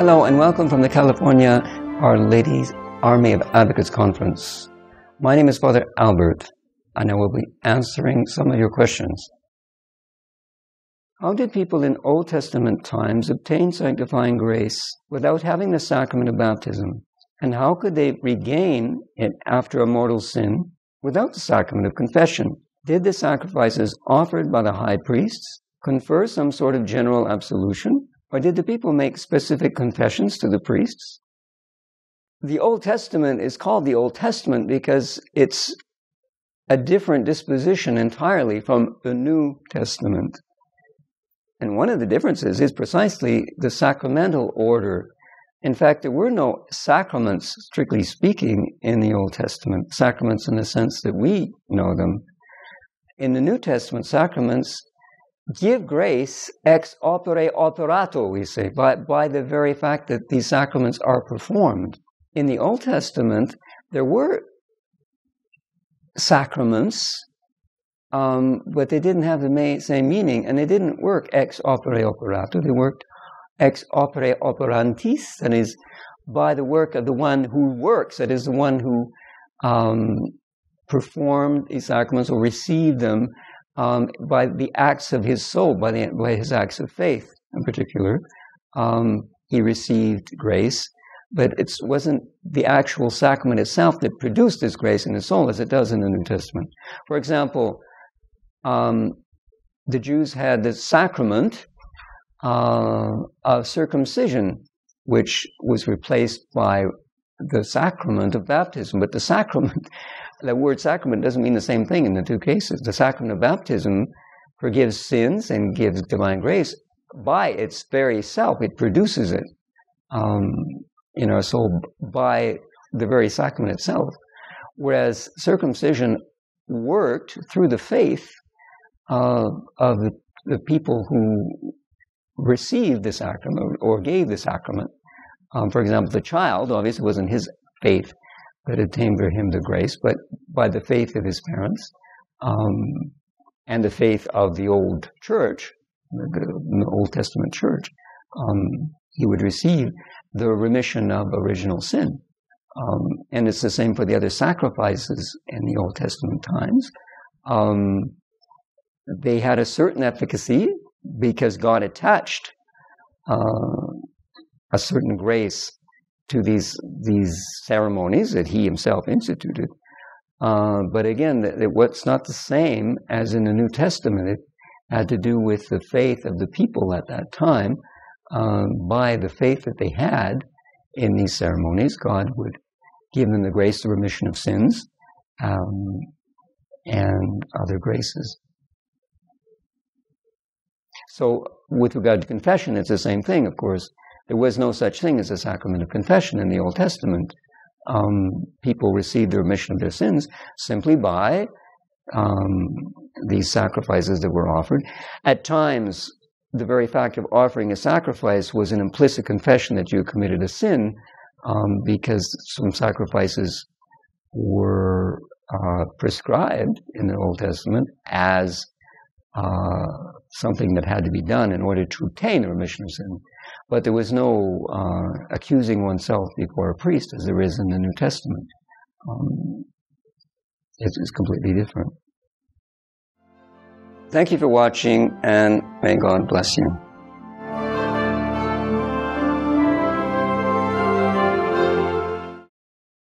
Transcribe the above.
Hello and welcome from the California Our Lady's Army of Advocates Conference. My name is Father Albert, and I will be answering some of your questions. How did people in Old Testament times obtain sanctifying grace without having the sacrament of baptism? And how could they regain it after a mortal sin without the sacrament of confession? Did the sacrifices offered by the high priests confer some sort of general absolution? Or did the people make specific confessions to the priests? The Old Testament is called the Old Testament because it's a different disposition entirely from the New Testament. And one of the differences is precisely the sacramental order. In fact, there were no sacraments, strictly speaking, in the Old Testament. Sacraments in the sense that we know them. In the New Testament, sacraments give grace ex opere operato, we say, by the very fact that these sacraments are performed. In the Old Testament, there were sacraments, but they didn't have the same meaning, and they didn't work ex opere operato. They worked ex opere operantis, that is, by the work of the one who works, that is, the one who performed these sacraments or received them by the acts of his soul, by his acts of faith in particular. He received grace, but it wasn't the actual sacrament itself that produced this grace in his soul as it does in the New Testament. For example, the Jews had the sacrament of circumcision, which was replaced by the sacrament of baptism. But the sacrament, the word sacrament doesn't mean the same thing in the two cases. The sacrament of baptism forgives sins and gives divine grace by its very self. It produces it in our soul by the very sacrament itself. Whereas circumcision worked through the faith of the people who received the sacrament or gave the sacrament. For example, the child, obviously, wasn't his faith that obtained for him the grace, but by the faith of his parents and the faith of the old church, the Old Testament church, he would receive the remission of original sin. And it's the same for the other sacrifices in the Old Testament times. They had a certain efficacy because God attached a certain grace to these ceremonies that he himself instituted. But again, what's not the same as in the New Testament. It had to do with the faith of the people at that time. By the faith that they had in these ceremonies, God would give them the grace, the remission of sins, and other graces. So with regard to confession, it's the same thing, of course. There was no such thing as a sacrament of confession in the Old Testament. People received the remission of their sins simply by these sacrifices that were offered. At times, the very fact of offering a sacrifice was an implicit confession that you committed a sin, because some sacrifices were prescribed in the Old Testament as something that had to be done in order to obtain a remission of sin. But there was no accusing oneself before a priest as there is in the New Testament. It's completely different. Thank you for watching, and may God bless you.